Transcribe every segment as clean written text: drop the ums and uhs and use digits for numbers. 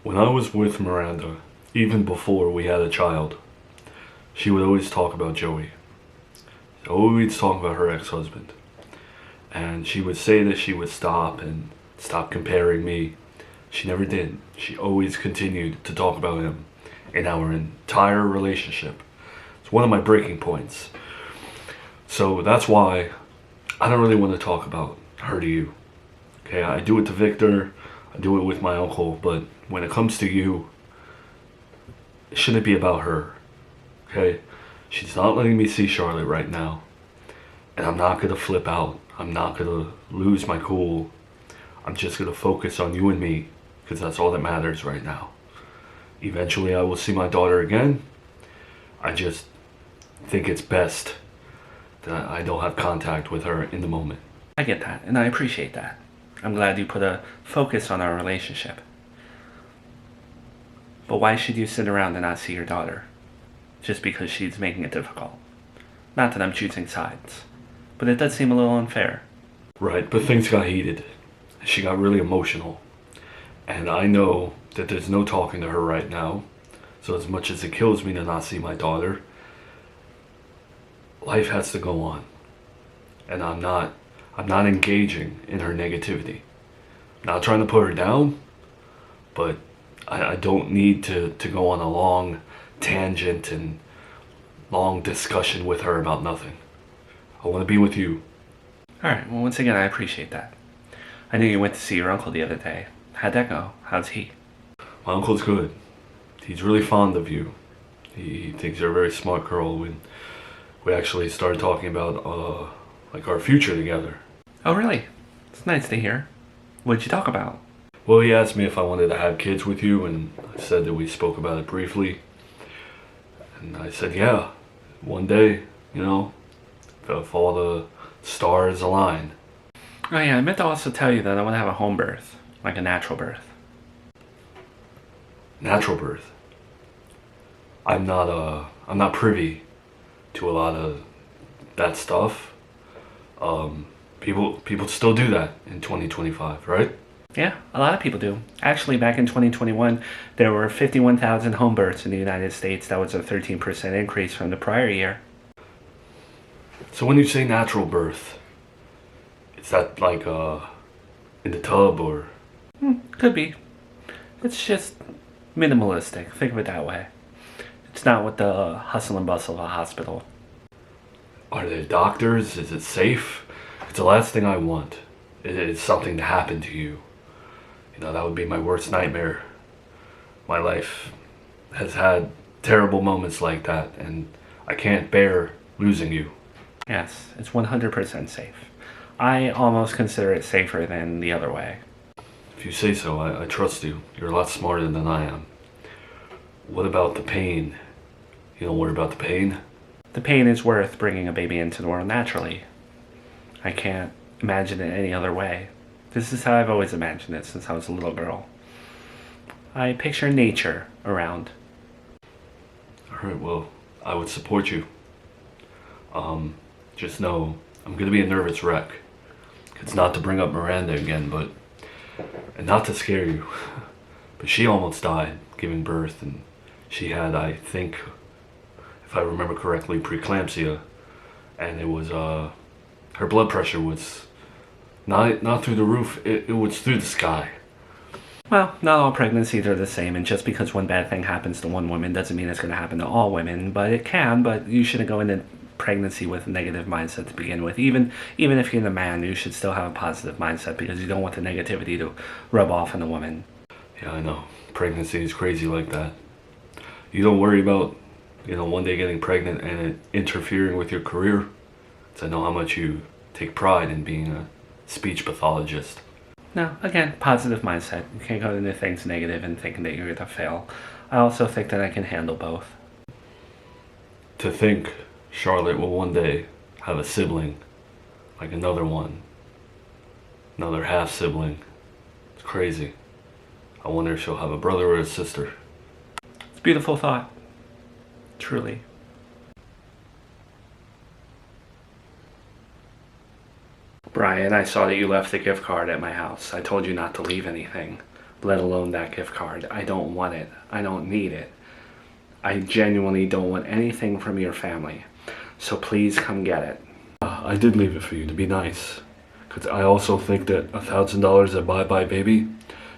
When I was with Miranda, even before we had a child, she would always talk about Joey. Always talk about her ex-husband. And she would say that she would stop and stop comparing me. She never did. She always continued to talk about him in our entire relationship. It's one of my breaking points. So that's why I don't really want to talk about her to you. Okay, I do it to Victor, I do it with my uncle, but when it comes to you, it shouldn't be about her. Okay? She's not letting me see Charlotte right now. And I'm not gonna flip out. I'm not gonna lose my cool. I'm just gonna focus on you and me, because that's all that matters right now. Eventually I will see my daughter again. I just think it's best that I don't have contact with her in the moment. I get that, and I appreciate that. I'm glad you put a focus on our relationship. But why should you sit around and not see your daughter? Just because she's making it difficult. Not that I'm choosing sides, but it does seem a little unfair. Right, but things got heated. She got really emotional. And I know that there's no talking to her right now. So as much as it kills me to not see my daughter, life has to go on. And I'm not engaging in her negativity. Not trying to put her down, but I don't need to go on a long tangent and long discussion with her about nothing. I want to be with you. Alright, well, once again, I appreciate that. I knew you went to see your uncle the other day. How'd that go? How's he? My uncle's good. He's really fond of you. He thinks you're a very smart girl. We actually started talking about like our future together. Oh, really? It's nice to hear. What'd you talk about? Well, he asked me if I wanted to have kids with you, and I said that we spoke about it briefly. And I said, yeah, one day, if all the stars align. Oh yeah, I meant to also tell you that I want to have a home birth. Like a natural birth. Natural birth. I'm not privy to a lot of that stuff. People still do that in 2025, right? Yeah, a lot of people do. Actually, back in 2021, there were 51,000 home births in the United States. That was a 13% increase from the prior year. So when you say natural birth, is that like in the tub or? Could be. It's just minimalistic. Think of it that way. It's not with the hustle and bustle of a hospital. Are there doctors? Is it safe? It's the last thing I want. It's something to happen to you. That would be my worst nightmare. My life has had terrible moments like that, and I can't bear losing you. Yes, it's 100% safe. I almost consider it safer than the other way. If you say so, I trust you. You're a lot smarter than I am. What about the pain? You don't worry about the pain? The pain is worth bringing a baby into the world naturally. I can't imagine it any other way. This is how I've always imagined it since I was a little girl. I picture nature around. Alright, well, I would support you. Just know, I'm gonna be a nervous wreck. It's not to bring up Miranda again, and not to scare you, but she almost died giving birth, and she had, I think, if I remember correctly, preeclampsia, and it was, her blood pressure was not through the roof, it was through the sky. Well, not all pregnancies are the same, and just because one bad thing happens to one woman doesn't mean it's going to happen to all women, but it can, but you shouldn't go into pregnancy with a negative mindset to begin with. Even if you're the man, you should still have a positive mindset because you don't want the negativity to rub off on the woman. Yeah, I know. Pregnancy is crazy like that. You don't worry about, one day getting pregnant and it interfering with your career. Because I know how much you take pride in being a speech pathologist. No, again, positive mindset. You can't go into things negative and thinking that you're going to fail. I also think that I can handle both. To think Charlotte will one day have a sibling, like another one, another half sibling. It's crazy. I wonder if she'll have a brother or a sister. It's a beautiful thought. Truly. Brian, I saw that you left the gift card at my house. I told you not to leave anything. let alone that gift card. I don't want it. I don't need it. I genuinely don't want anything from your family. So please come get it. I did leave it for you to be nice. Because I also think that $1,000 at Buy Buy Baby,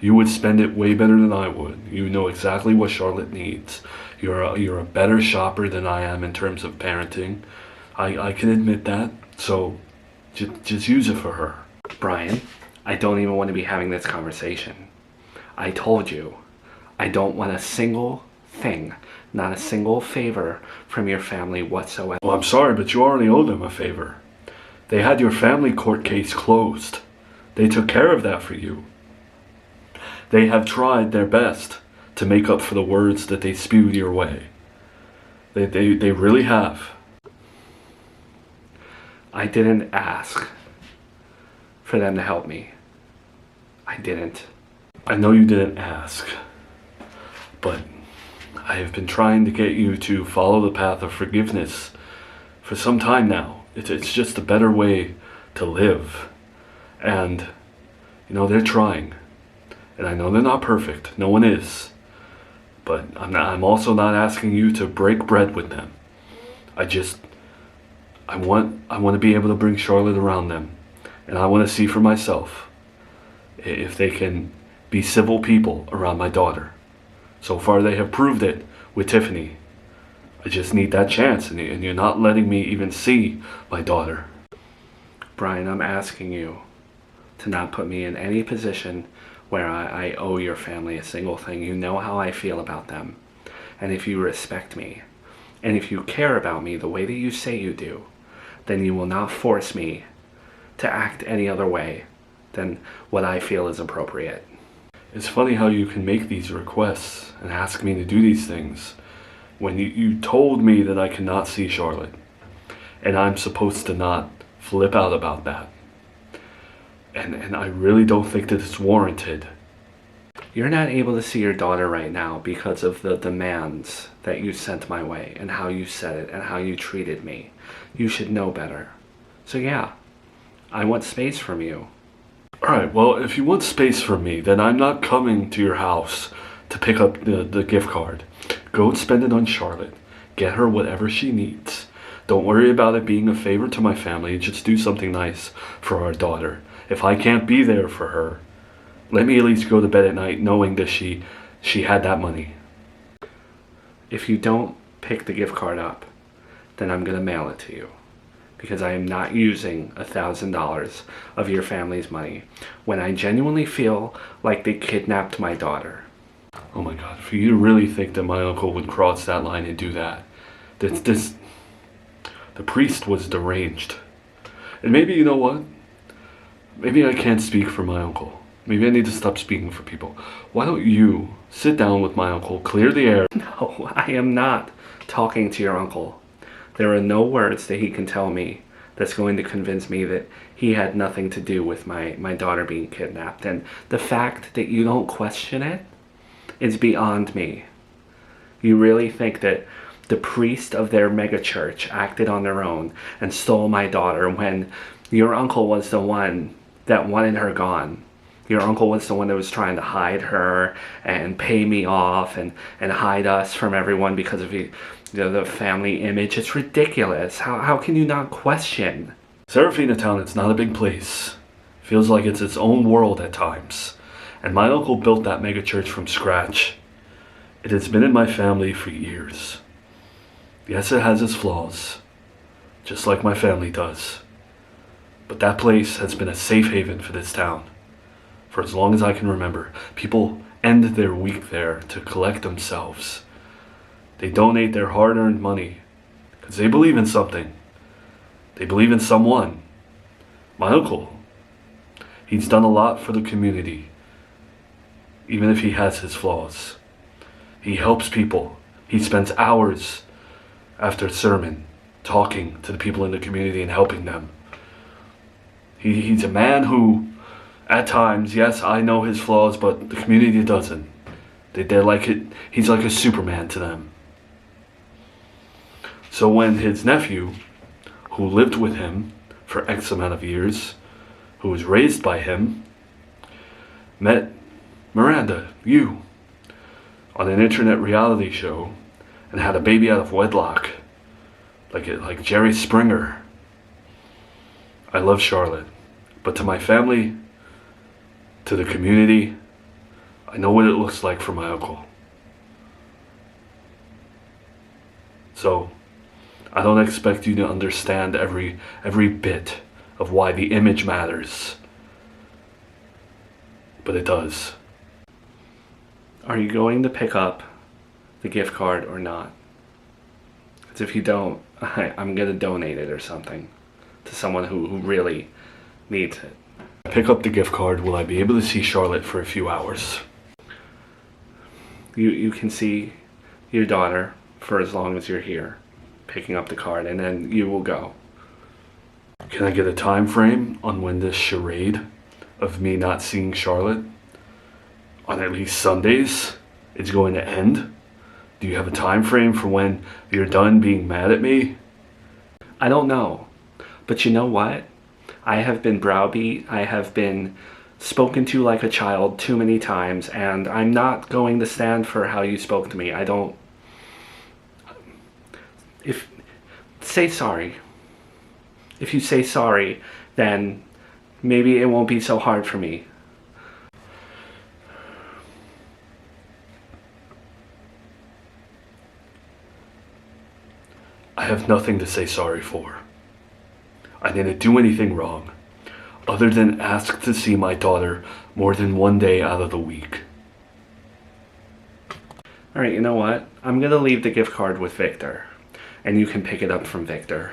you would spend it way better than I would. You know exactly what Charlotte needs. You're a better shopper than I am in terms of parenting. I can admit that. So just use it for her. Brian, I don't even want to be having this conversation. I told you, I don't want a single thing, not a single favor from your family whatsoever. Well, I'm sorry, but you already owe them a favor. They had your family court case closed. They took care of that for you. They have tried their best to make up for the words that they spewed your way. They really have. I didn't ask for them to help me. I didn't. I know you didn't ask, but I have been trying to get you to follow the path of forgiveness for some time now. It's just a better way to live. And, you know, they're trying. And I know they're not perfect. No one is. But I'm also not asking you to break bread with them. I want to be able to bring Charlotte around them. And I want to see for myself if they can be civil people around my daughter. So far they have proved it with Tiffany. I just need that chance, and you're not letting me even see my daughter. Brian, I'm asking you to not put me in any position where I owe your family a single thing. You know how I feel about them. And if you respect me, and if you care about me the way that you say you do, then you will not force me to act any other way than what I feel is appropriate. It's funny how you can make these requests and ask me to do these things when you told me that I cannot see Charlotte. And I'm supposed to not flip out about that. And I really don't think that it's warranted. You're not able to see your daughter right now because of the demands that you sent my way and how you said it and how you treated me. You should know better. So yeah, I want space from you. Alright, well, if you want space from me, then I'm not coming to your house to pick up the gift card. Go and spend it on Charlotte. Get her whatever she needs. Don't worry about it being a favor to my family. Just do something nice for our daughter. If I can't be there for her, let me at least go to bed at night knowing that she had that money. If you don't pick the gift card up, then I'm going to mail it to you. Because I am not using $1,000 of your family's money when I genuinely feel like they kidnapped my daughter. Oh my God, for you to really think that my uncle would cross that line and do that. The priest was deranged. And maybe, you know what? Maybe I can't speak for my uncle. Maybe I need to stop speaking for people. Why don't you sit down with my uncle, clear the air? No, I am not talking to your uncle. There are no words that he can tell me that's going to convince me that he had nothing to do with my daughter being kidnapped. And the fact that you don't question it is beyond me. You really think that the priest of their megachurch acted on their own and stole my daughter when your uncle was the one that wanted her gone? Your uncle was the one that was trying to hide her and pay me off and hide us from everyone because of the family image. It's ridiculous. How can you not question? Serafina Town, it's not a big place. Feels like it's its own world at times. And my uncle built that megachurch from scratch. It has been in my family for years. Yes, it has its flaws, just like my family does. But that place has been a safe haven for this town. For as long as I can remember, people end their week there to collect themselves. They donate their hard-earned money because they believe in something. They believe in someone. My uncle, he's done a lot for the community, even if he has his flaws. He helps people. He spends hours after sermon talking to the people in the community and helping them. He's a man who, at times, yes, I know his flaws, but the community doesn't. They're like it. He's like a Superman to them. So when his nephew, who lived with him for X amount of years, who was raised by him, met Miranda, you, on an internet reality show and had a baby out of wedlock, like Jerry Springer. I love Charlotte, but to my family, to the community, I know what it looks like for my uncle. So, I don't expect you to understand every bit of why the image matters. But it does. Are you going to pick up the gift card or not? Because if you don't, I'm going to donate it or something to someone who really needs it. Pick up the gift card, will I be able to see Charlotte for a few hours? You can see your daughter for as long as you're here, picking up the card, and then you will go. Can I get a time frame on when this charade of me not seeing Charlotte on at least Sundays is going to end? Do you have a time frame for when you're done being mad at me? I don't know. But you know what? I have been browbeat. I have been spoken to like a child too many times, and I'm not going to stand for how you spoke to me. I don't... Say sorry. If you say sorry, then maybe it won't be so hard for me. I have nothing to say sorry for. I didn't do anything wrong, other than ask to see my daughter more than one day out of the week. Alright, you know what? I'm gonna leave the gift card with Victor, and you can pick it up from Victor.